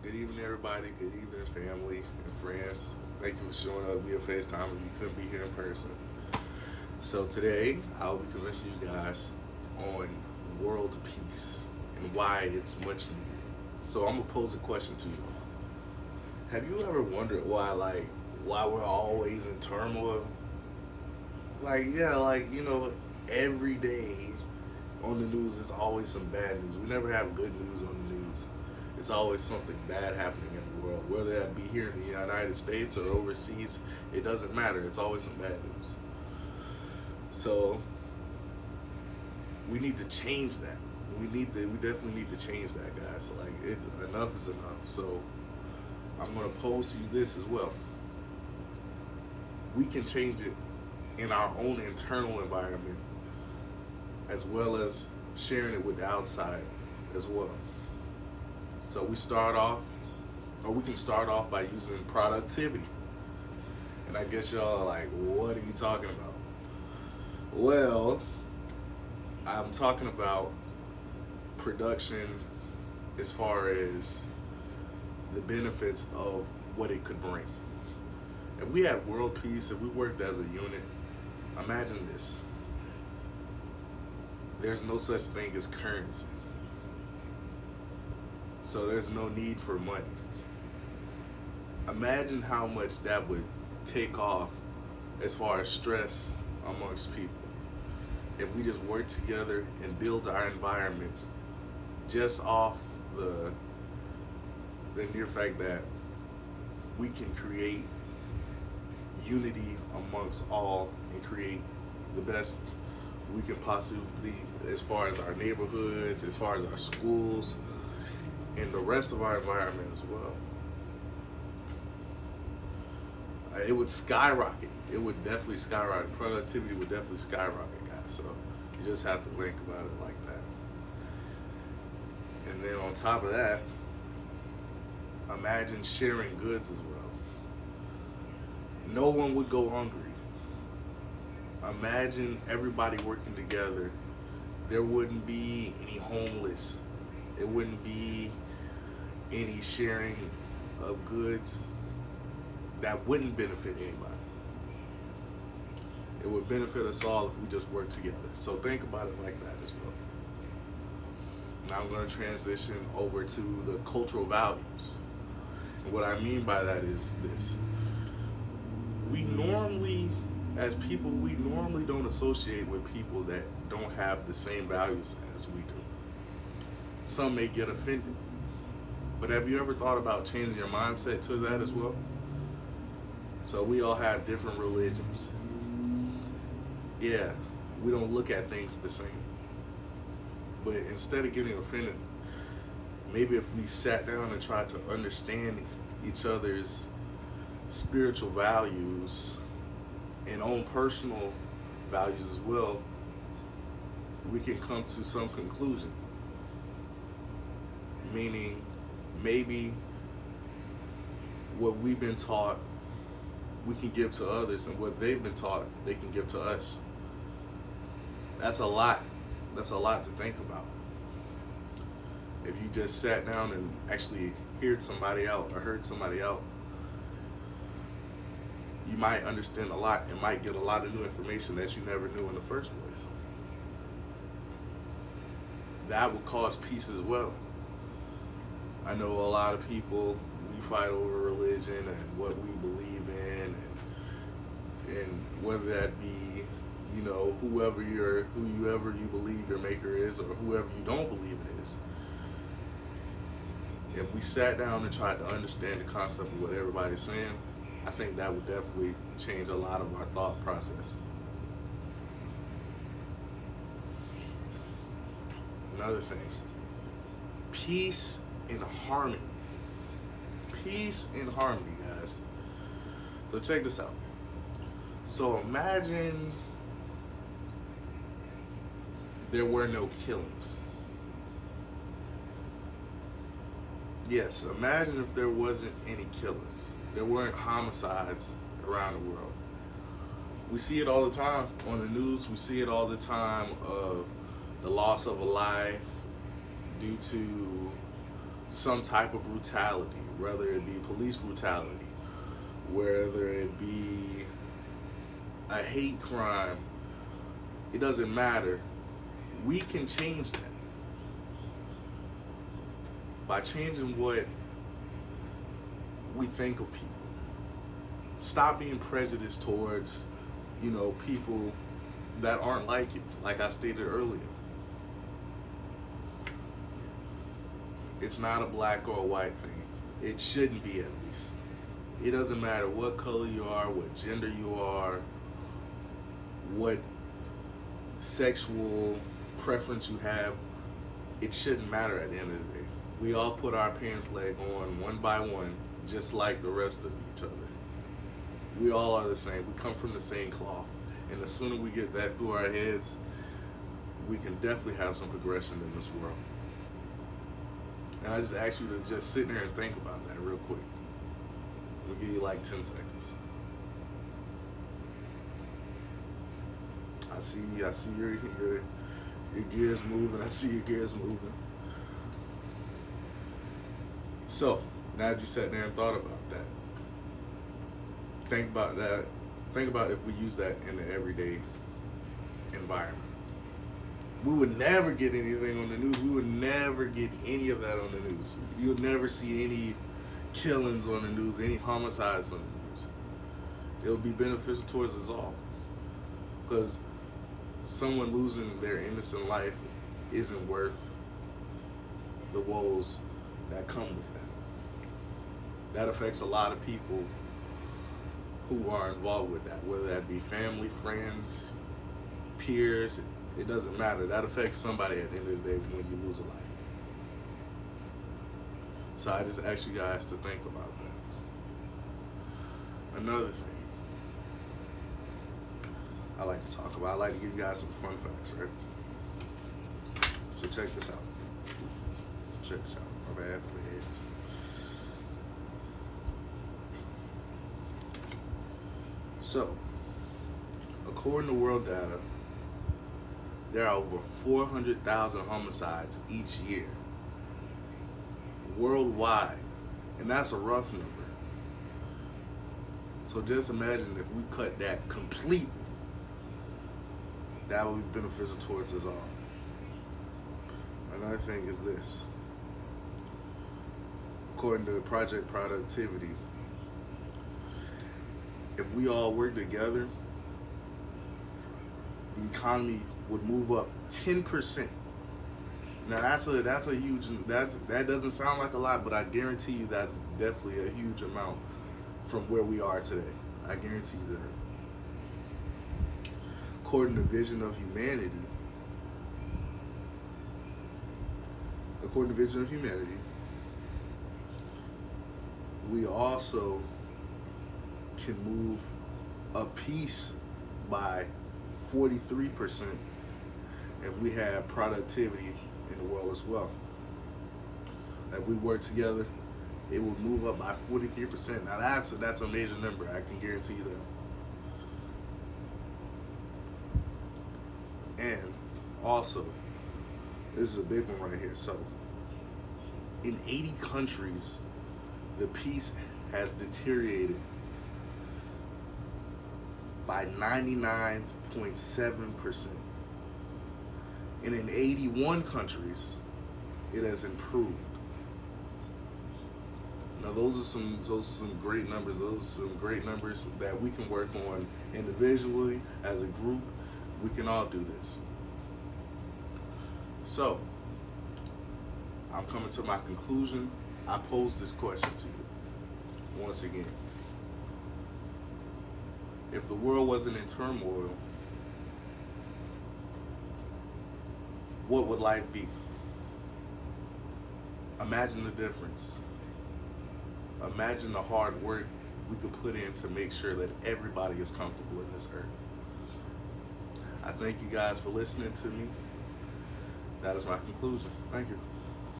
Good evening, everybody. Good evening, family and friends. Thank you for showing up via FaceTime if you couldn't be here in person. So today, I'll be convincing you guys on world peace and why it's much needed. So I'm gonna pose a question to you all. Have you ever wondered why we're always in turmoil? Every day on the news is always some bad news. We never have good news on the news. It's always something bad happening in the world, whether that be here in the United States or overseas. It doesn't matter. It's always some bad news. So we need to change that. We definitely need to change that, guys. Enough is enough. So I'm gonna pose to you this as well. We can change it in our own internal environment as well as sharing it with the outside as well. So we can start off by using productivity. And I guess y'all are like, what are you talking about? Well, I'm talking about production as far as the benefits of what it could bring. If we had world peace, if we worked as a unit, imagine this. There's no such thing as currency. So there's no need for money. Imagine how much that would take off as far as stress amongst people if we just work together and build our environment just off the near fact that we can create unity amongst all and create the best we can possibly as far as our neighborhoods, as far as our schools, and the rest of our environment as well. It would skyrocket. It would definitely skyrocket. Productivity would definitely skyrocket, guys. So you just have to think about it like that. And then on top of that, imagine sharing goods as well. No one would go hungry. Imagine everybody working together. There wouldn't be any homeless. It wouldn't be any sharing of goods that wouldn't benefit anybody. It would benefit us all if we just work together. So think about it like that as well. Now I'm going to transition over to the cultural values. And what I mean by that is this. As people, we normally don't associate with people that don't have the same values as we do. Some may get offended. But have you ever thought about changing your mindset to that as well? So we all have different religions. Yeah, we don't look at things the same. But instead of getting offended, maybe if we sat down and tried to understand each other's spiritual values and own personal values as well, we can come to some conclusion. Meaning, maybe what we've been taught, we can give to others, and what they've been taught, they can give to us. That's a lot. That's a lot to think about. If you just sat down and actually heard somebody out, you might understand a lot and might get a lot of new information that you never knew in the first place. That would cause peace as well. I know a lot of people, we fight over religion and what we believe in, and whether that be, whoever you believe your maker is, or whoever you don't believe it is. If we sat down and tried to understand the concept of what everybody's saying, I think that would definitely change a lot of our thought process. Another thing, peace and harmony. Peace and harmony, guys. So check this out. So imagine there were no killings. Yes, imagine if there wasn't any killings. There weren't homicides around the world. We see it all the time on the news. We see it all the time of the loss of a life due to some type of brutality, whether it be police brutality, whether it be a hate crime, it doesn't matter. We can change that by changing what we think of people. Stop being prejudiced towards, people that aren't like you, like I stated earlier. It's not a black or a white thing. It shouldn't be, at least. It doesn't matter what color you are, what gender you are, what sexual preference you have. It shouldn't matter at the end of the day. We all put our pants leg on one by one, just like the rest of each other. We all are the same. We come from the same cloth. And the sooner we get that through our heads, we can definitely have some progression in this world. And I just ask you to just sit there and think about that real quick. We'll give you like 10 seconds. I see your gears moving. I see your gears moving. So, now that you sat there and thought about that, think about that. Think about if we use that in the everyday environment. We would never get anything on the news. We would never get any of that on the news. You would never see any killings on the news, any homicides on the news. It would be beneficial towards us all. Because someone losing their innocent life isn't worth the woes that come with that. That affects a lot of people who are involved with that, whether that be family, friends, peers. It doesn't matter. That affects somebody at the end of the day when you lose a life. So I just ask you guys to think about that. Another thing I like to talk about, I like to give you guys some fun facts, right? So check this out. Check this out. My bad. So, according to world data, there are over 400,000 homicides each year worldwide, and that's a rough number. So just imagine if we cut that completely, that would be beneficial towards us all. Another thing is this. According to Project Productivity, if we all work together, the economy would move up 10%. Now that's a huge, that doesn't sound like a lot, but I guarantee you that's definitely a huge amount from where we are today. I guarantee you that. According to Vision of Humanity, we also can move a piece by 43% if we have productivity in the world as well. If we work together, it will move up by 43%. Now that's a major number. I can guarantee you that. And also, this is a big one right here. So, in 80 countries, the peace has deteriorated by 99.7%. And in 81 countries, it has improved. Now those are some great numbers. Those are some great numbers that we can work on individually, as a group. We can all do this. So, I'm coming to my conclusion. I pose this question to you once again. If the world wasn't in turmoil, what would life be? Imagine the difference. Imagine the hard work we could put in to make sure that everybody is comfortable in this earth. I thank you guys for listening to me. That is my conclusion. Thank you.